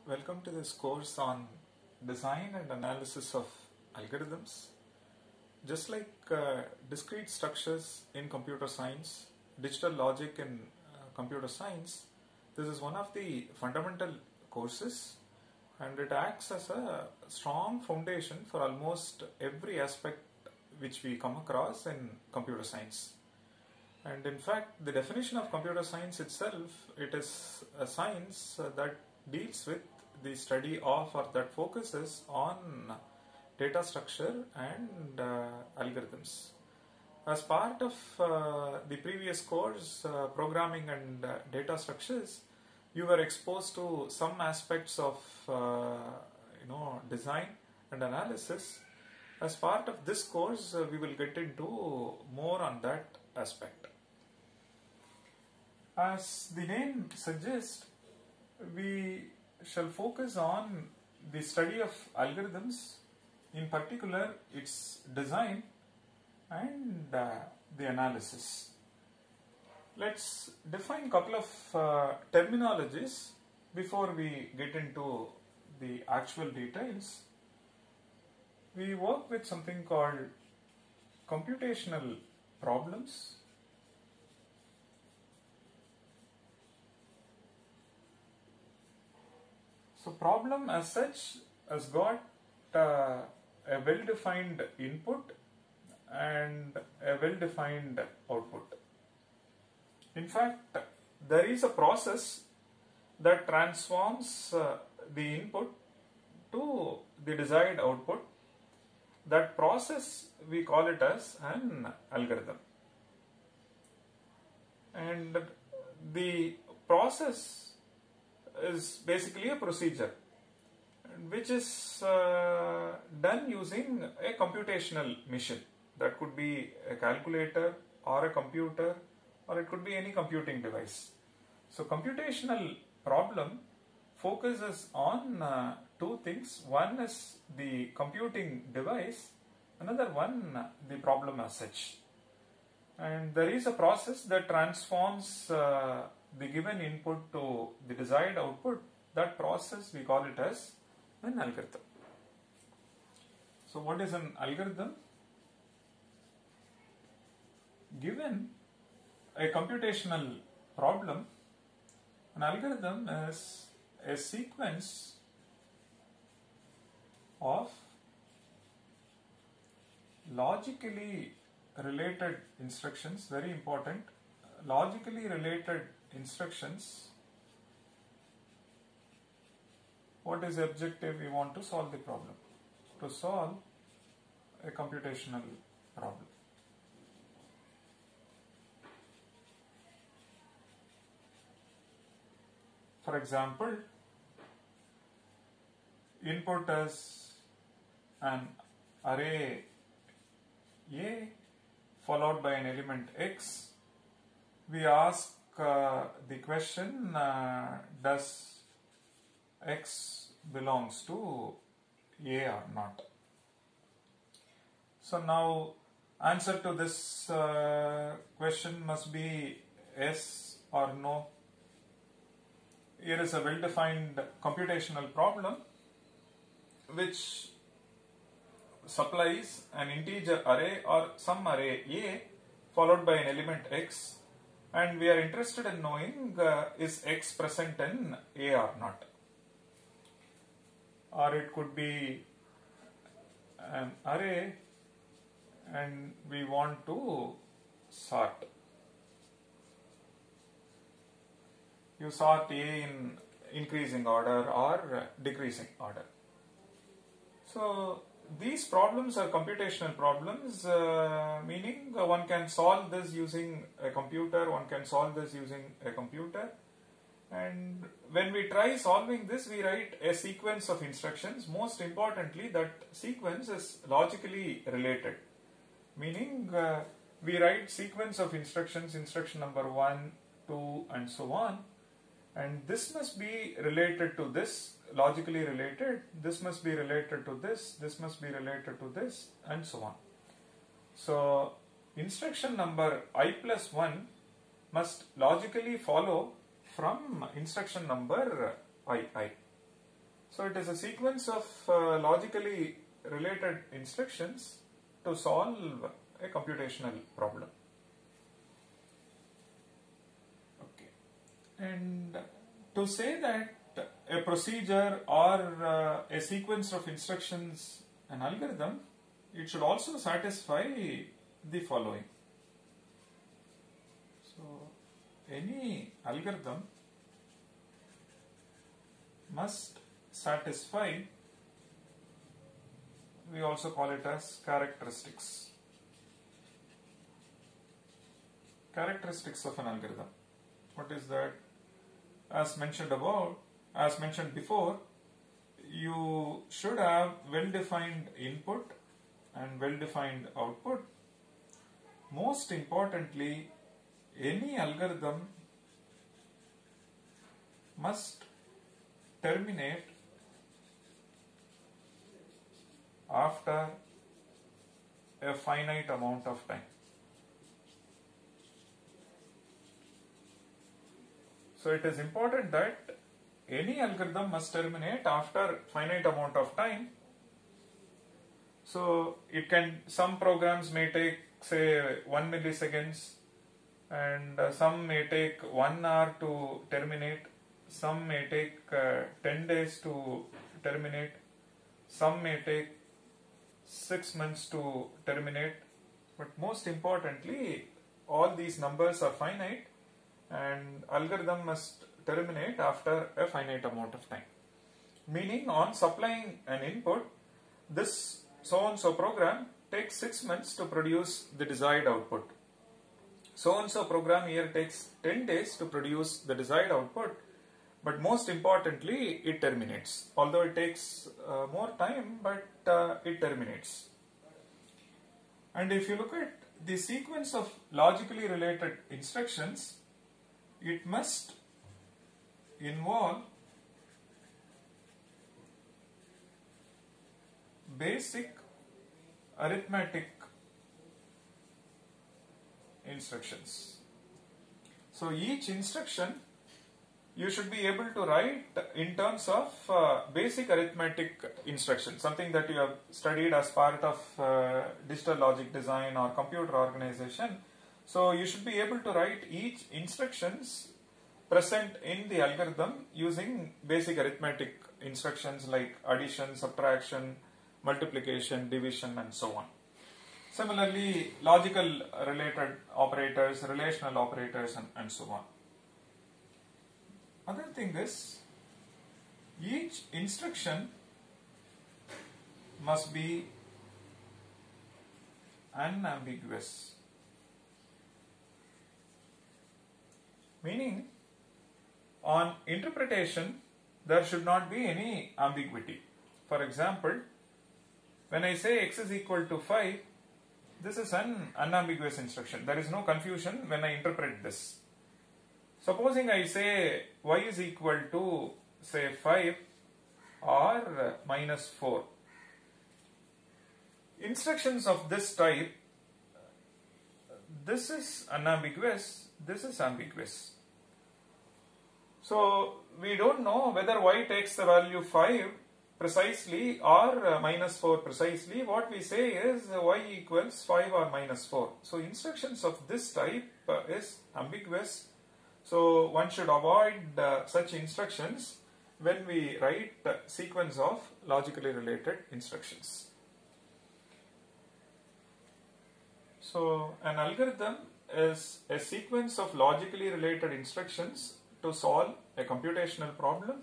Welcome to this course on design and analysis of algorithms. Just like discrete structures in computer science, digital logic in computer science, this is one of the fundamental courses and it acts as a strong foundation for almost every aspect which we come across in computer science. And in fact, the definition of computer science itself, it is a science that deals with the study of or that focuses on data structure and algorithms. As part of the previous course, programming and data structures, you were exposed to some aspects of design and analysis. As part of this course, we will get into more on that aspect. As the name suggests, we shall focus on the study of algorithms, in particular its design and the analysis. Let's define a couple of terminologies before we get into the actual details. We work with something called computational problems. So problem as such has got a well-defined input and a well-defined output. In fact, there is a process that transforms the input to the desired output. That process we call it as an algorithm. And the process is basically a procedure which is done using a computational machine. That could be a calculator or a computer, or it could be any computing device. So computational problem focuses on two things. One is the computing device, another one the problem as such. And there is a process that transforms the given input to the desired output. That process we call it as an algorithm. So what is an algorithm? Given a computational problem, an algorithm is a sequence of logically related instructions, very important, logically related instructions. What is the objective? We want to solve the problem, to solve a computational problem. For example, input is an array A followed by an element X. We ask the question, does X belongs to A or not? So now answer to this question must be yes or no. Here is a well-defined computational problem which supplies an integer array or some array A followed by an element X, and we are interested in knowing is X present in A or not. Or it could be an array and we want to sort. You sort A in increasing order or decreasing order. So these problems are computational problems, meaning one can solve this using a computer, one can solve this using a computer. And when we try solving this, we write a sequence of instructions. Most importantly, that sequence is logically related, meaning we write sequence of instructions, instruction number 1, 2 and so on. And this must be related to this, logically related, this must be related to this must be related to this, and so on. So instruction number I plus 1 must logically follow from instruction number II. So it is a sequence of logically related instructions to solve a computational problem. Okay. And to say that a procedure or a sequence of instructions, an algorithm, it should also satisfy the following. So any algorithm must satisfy, we also call it as characteristics. Characteristics of an algorithm. What is that? As mentioned before, you should have well-defined input and well-defined output. Most importantly, any algorithm must terminate after a finite amount of time. So it is important that any algorithm must terminate after finite amount of time. So it can, some programs may take say 1 milliseconds, and some may take 1 hour to terminate, some may take 10 days to terminate, some may take 6 months to terminate, but most importantly all these numbers are finite and algorithm must terminate after a finite amount of time. Meaning, on supplying an input, this so and so program takes 6 months to produce the desired output. So and so program here takes 10 days to produce the desired output, but most importantly it terminates. Although it takes more time, but it terminates. And if you look at the sequence of logically related instructions, it must involve basic arithmetic instructions. So each instruction you should be able to write in terms of basic arithmetic instruction, something that you have studied as part of digital logic design or computer organization. So you should be able to write each instructions present in the algorithm using basic arithmetic instructions like addition, subtraction, multiplication, division, and so on. Similarly, logical related operators, relational operators, and so on. Other thing is, each instruction must be unambiguous. Meaning, on interpretation, there should not be any ambiguity. For example, when I say x is equal to 5, this is an unambiguous instruction. There is no confusion when I interpret this. Supposing I say y is equal to say 5 or minus 4. Instructions of this type, this is unambiguous, this is ambiguous. So we don't know whether y takes the value 5 precisely or minus 4 precisely. What we say is y equals 5 or minus 4. So instructions of this type is ambiguous. So one should avoid such instructions when we write a sequence of logically related instructions. So an algorithm is a sequence of logically related instructions to solve a computational problem.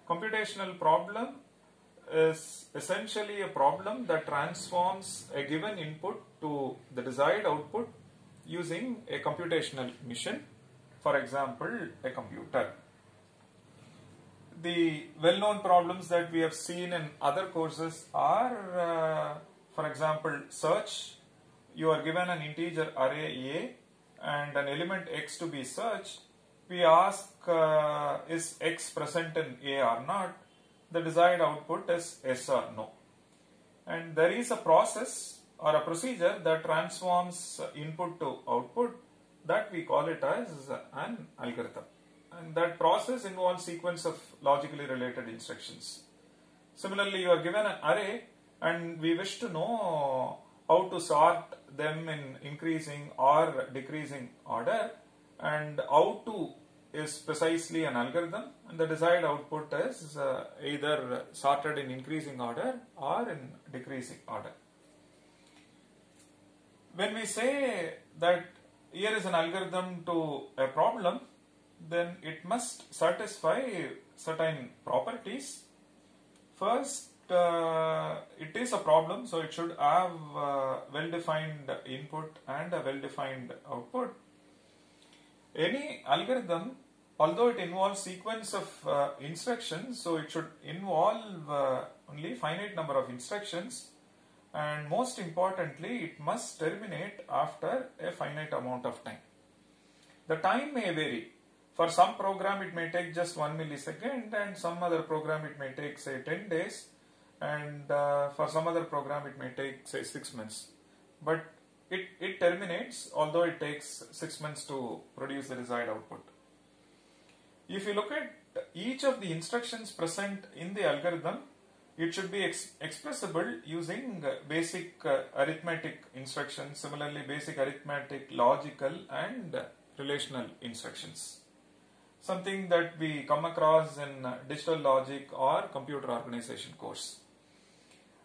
Computational problem is essentially a problem that transforms a given input to the desired output using a computational machine, for example, a computer. The well-known problems that we have seen in other courses are, for example, search. You are given an integer array A and an element x to be searched. We ask, is x present in A or not? The desired output is yes or no. And there is a process or a procedure that transforms input to output, that we call it as an algorithm. and that process involves sequence of logically related instructions. Similarly, you are given an array and we wish to know how to sort them in increasing or decreasing order, and how to is precisely an algorithm, and the desired output is either sorted in increasing order or in decreasing order. When we say that here is an algorithm to a problem, then it must satisfy certain properties. First, it is a problem, so it should have well-defined input and a well-defined output. Any algorithm, although it involves sequence of instructions, so it should involve only finite number of instructions, and most importantly, it must terminate after a finite amount of time. The time may vary. For some program it may take just 1 millisecond, and some other program it may take say 10 days, and for some other program it may take say 6 months. But it terminates although it takes 6 months to produce the desired output. If you look at each of the instructions present in the algorithm, it should be expressible using basic arithmetic instructions, similarly basic arithmetic, logical and relational instructions. Something that we come across in digital logic or computer organization course.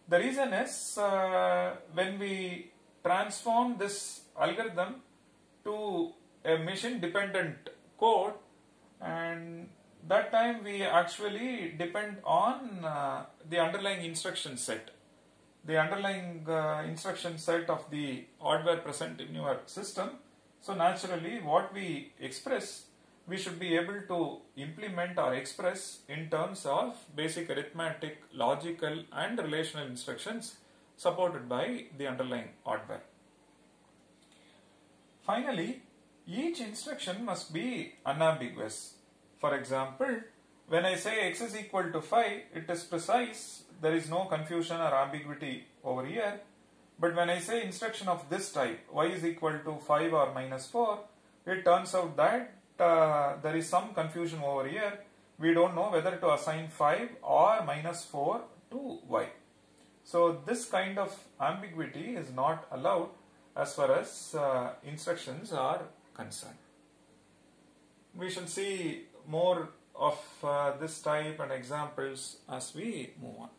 The reason is when we transform this algorithm to a machine dependent code, and that time we actually depend on the underlying instruction set. The underlying instruction set of the hardware present in your system. So naturally what we express, we should be able to implement or express in terms of basic arithmetic, logical and relational instructions supported by the underlying hardware. Finally, each instruction must be unambiguous. For example, when I say x is equal to 5, it is precise, there is no confusion or ambiguity over here. But when I say instruction of this type, y is equal to 5 or minus 4, it turns out that there is some confusion over here. We don't know whether to assign 5 or minus 4 to y. So this kind of ambiguity is not allowed as far as instructions are concerned. We shall see more of this type and examples as we move on.